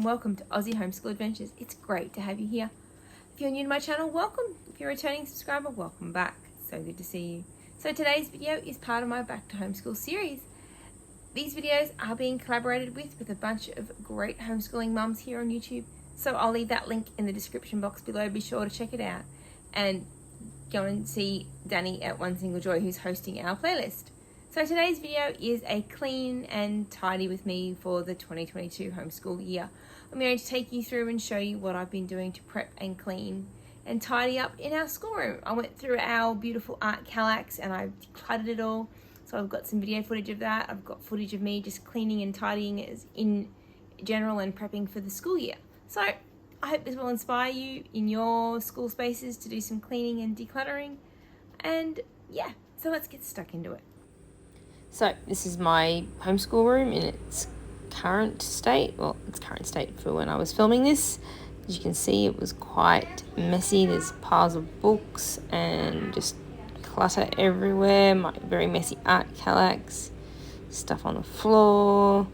and welcome to Aussie Homeschool Adventures. It's great to have you here. If you're new to my channel, welcome. If you're a returning subscriber, welcome back. So good to see you. So today's video is part of my Back to Homeschool series. These videos are being collaborated with a bunch of great homeschooling mums here on YouTube. So I'll leave that link in the description box below. Be sure to check it out and go and see Dani at One Single Joy, who's hosting our playlist. So today's video is a clean and tidy with me for the 2022 homeschool year. I'm going to take you through and show you what I've been doing to prep and clean and tidy up in our schoolroom. I went through our beautiful art Kallax and I decluttered it all. So I've got some video footage of that. I've got footage of me just cleaning and tidying it in general and prepping for the school year. So I hope this will inspire you in your school spaces to do some cleaning and decluttering. And yeah, so let's get stuck into it. So this is my homeschool room in its current state. Well, its current state for when I was filming this. As you can see, it was quite messy. There's piles of books and just clutter everywhere. My very messy art Kallax, stuff on the floor,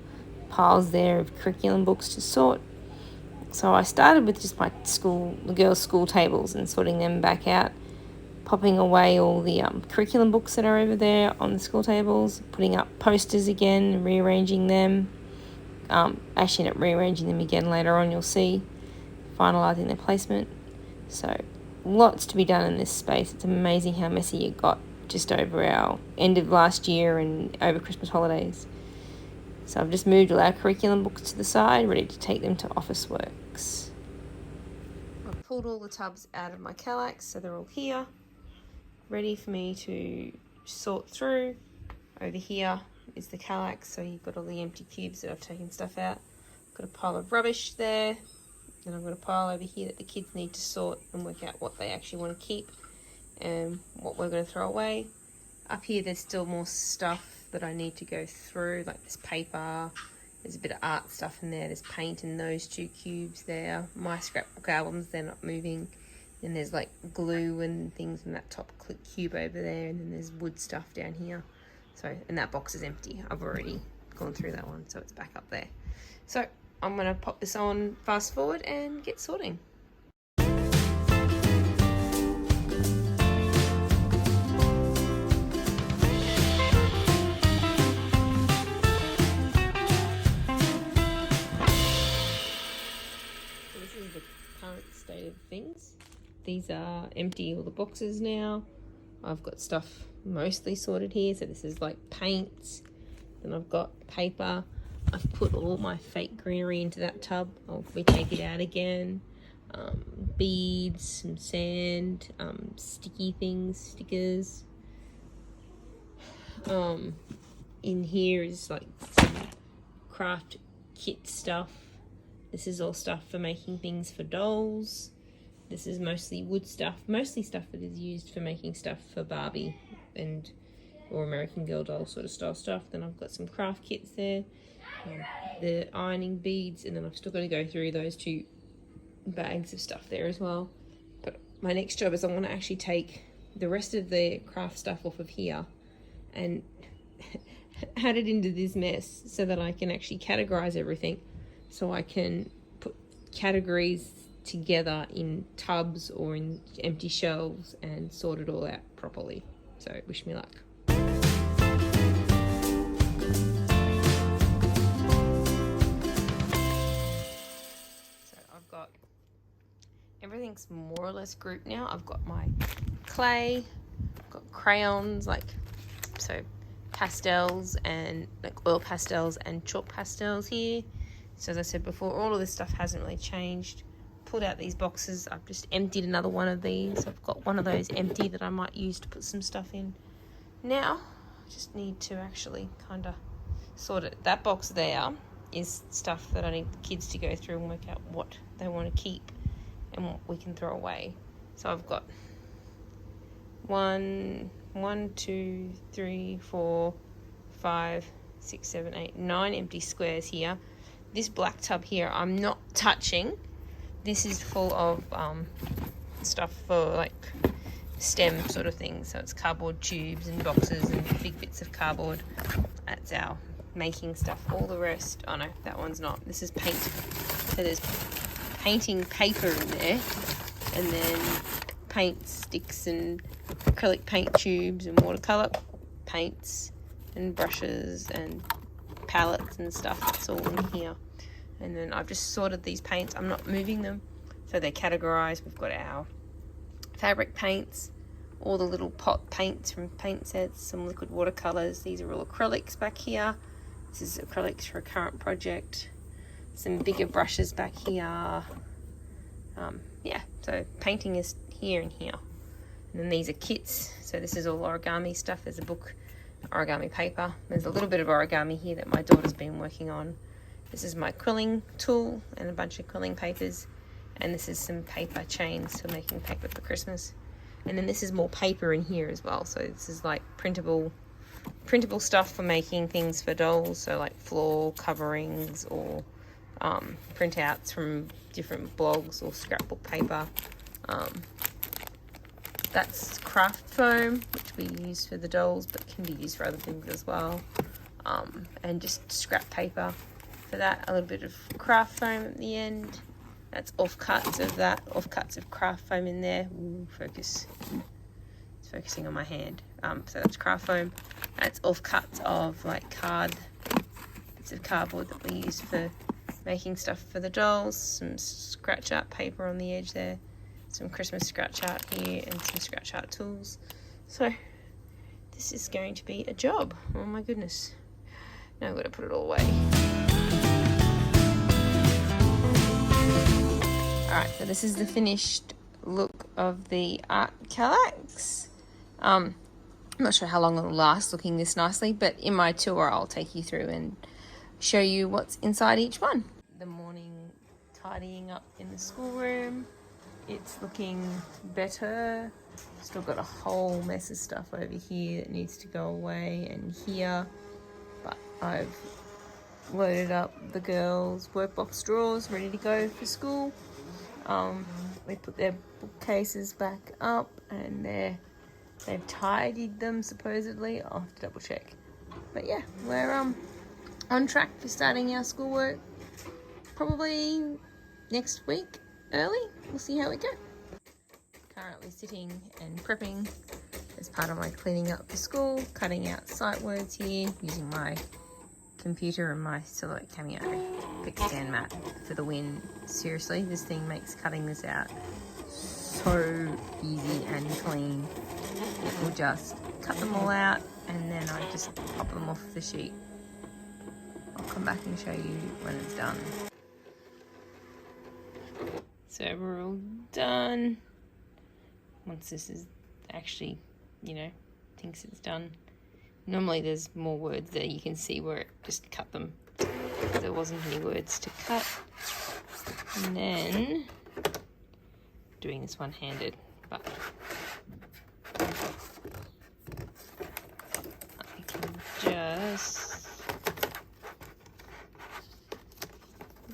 piles there of curriculum books to sort. So I started with just my the girls' school tables and sorting them back out. Popping away all the curriculum books that are over there on the school tables, putting up posters again, rearranging them. Actually, not rearranging them again later on, you'll see, finalising their placement. So lots to be done in this space. It's amazing how messy it got just over our end of last year and over Christmas holidays. So I've just moved all our curriculum books to the side, ready to take them to Officeworks. I've pulled all the tubs out of my Kallax, so they're all here, ready for me to sort through. Over here is the Kallax, so you've got all the empty cubes that I've taken stuff out. Got a pile of rubbish there, and I've got a pile over here that the kids need to sort and work out what they actually want to keep and what we're going to throw away. Up here there's still more stuff that I need to go through, like this paper, there's a bit of art stuff in there, there's paint in those two cubes there, my scrapbook albums, they're not moving. Then there's like glue and things in that top cube over there, and then there's wood stuff down here. So, and that box is empty. I've already gone through that one, so it's back up there. So I'm gonna pop this on fast forward and get sorting. So this is the current state of things. These are empty, all the boxes now. I've got stuff mostly sorted here. So this is like paints. Then I've got paper. I've put all my fake greenery into that tub. I'll probably take it out again. Beads, some sand, sticky things, stickers. In here is like some craft kit stuff. This is all stuff for making things for dolls. This is mostly wood stuff, mostly stuff that is used for making stuff for Barbie and or American Girl doll sort of style stuff. Then I've got some craft kits there, the ironing beads, and then I've still got to go through those two bags of stuff there as well. But my next job is I'm going to actually take the rest of the craft stuff off of here and add it into this mess so that I can actually categorize everything, so I can put categories together in tubs or in empty shelves and sort it all out properly. So wish me luck. So I've got everything's more or less grouped now. I've got my clay, I've got crayons, like so pastels and like oil pastels and chalk pastels here. So as I said before, all of this stuff hasn't really changed. Pulled out these boxes. I've just emptied another one of these. I've got one of those empty that I might use to put some stuff in. Now I just need to actually kind of sort it. That box there is stuff that I need the kids to go through and work out what they want to keep and what we can throw away. So I've got 9 empty squares here. This black tub here I'm not touching. This is full of stuff for like STEM sort of things. So it's cardboard tubes and boxes and big bits of cardboard. That's our making stuff. All the rest, oh no, that one's not. This is paint. So there's painting paper in there, and then paint sticks and acrylic paint tubes and watercolour paints and brushes and palettes and stuff. It's all in here. And then I've just sorted these paints. I'm not moving them, so they're categorised. We've got our fabric paints, all the little pot paints from paint sets, some liquid watercolours. These are all acrylics back here. This is acrylics for a current project. Some bigger brushes back here. Yeah, so painting is here and here. And then these are kits. So this is all origami stuff. There's a book, origami paper. There's a little bit of origami here that my daughter's been working on. This is my quilling tool and a bunch of quilling papers. And this is some paper chains for making paper for Christmas. And then this is more paper in here as well. So this is like printable stuff for making things for dolls. So like floor coverings or printouts from different blogs or scrapbook paper. That's craft foam, which we use for the dolls, but can be used for other things as well. And just scrap paper for that. A little bit of craft foam at the end. That's offcuts of craft foam in there. Ooh, focus. It's focusing on my hand. So that's craft foam. That's offcuts of like bits of cardboard that we use for making stuff for the dolls. Some scratch art paper on the edge there. Some Christmas scratch art here and some scratch art tools. So this is going to be a job. Oh my goodness. Now I've got to put it all away. Alright, so this is the finished look of the art Kallax. I'm not sure how long it'll last looking this nicely, but in my tour I'll take you through and show you what's inside each one. The morning tidying up in the schoolroom. It's looking better. Still got a whole mess of stuff over here that needs to go away and here. But I've loaded up the girls' workbox drawers ready to go for school. They put their bookcases back up and they've tidied them supposedly. I'll have to double check. But yeah, we're on track for starting our schoolwork probably next week early. We'll see how we go. Currently sitting and prepping as part of my cleaning up for school, cutting out sight words here using my computer and my Silhouette Cameo pick stand mat for the win. Seriously, this thing makes cutting this out so easy and clean. It will just cut them all out and then I just pop them off the sheet. I'll come back and show you when it's done. So we're all done. Once this is actually, thinks it's done. Normally there's more words there. You can see where it just cut them. There wasn't any words to cut. And then doing this one-handed, but I can just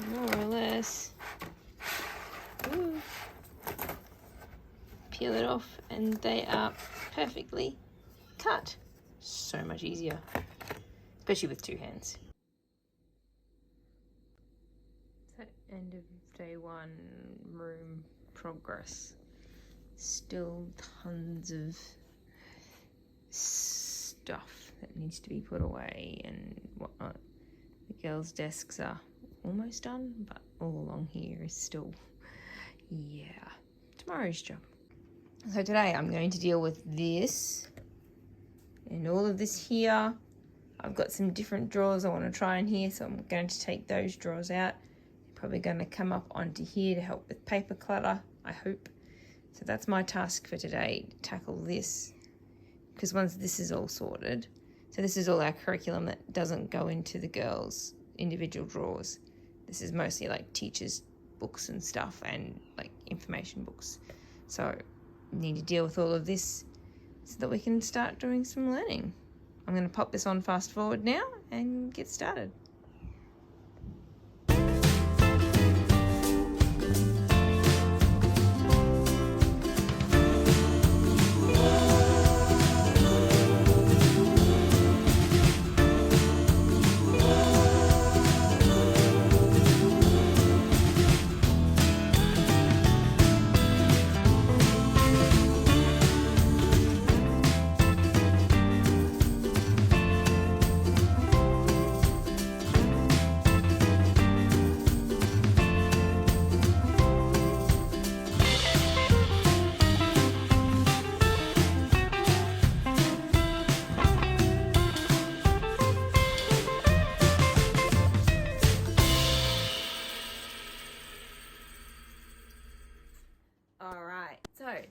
more or less peel it off and they are perfectly cut. So much easier, especially with two hands. So end of day one, room progress. Still tons of stuff that needs to be put away and whatnot. The girls' desks are almost done, but all along here is still, tomorrow's job. So today I'm going to deal with this and all of this here. I've got some different drawers I want to try in here, so I'm going to take those drawers out. They're probably going to come up onto here to help with paper clutter, I hope. So that's my task for today, to tackle this. Because once this is all sorted, so this is all our curriculum that doesn't go into the girls' individual drawers. This is mostly like teachers' books and stuff and like information books. So need to deal with all of this so that we can start doing some learning. I'm going to pop this on fast forward now and get started.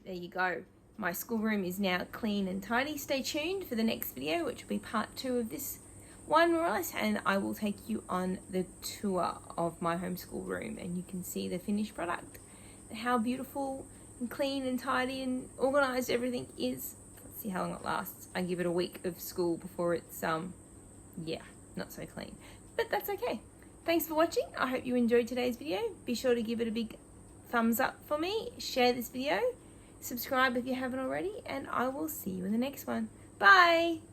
there you go. My schoolroom is now clean and tidy. Stay tuned for the next video, which will be part 2 of this one more or less, and I will take you on the tour of my homeschool room and you can see the finished product and how beautiful and clean and tidy and organized everything is. Let's see how long it lasts. I give it a week of school before it's not so clean, but that's okay. Thanks for watching. I hope you enjoyed today's video. Be sure to give it a big thumbs up for me, share this video, subscribe if you haven't already, and I will see you in the next one. Bye!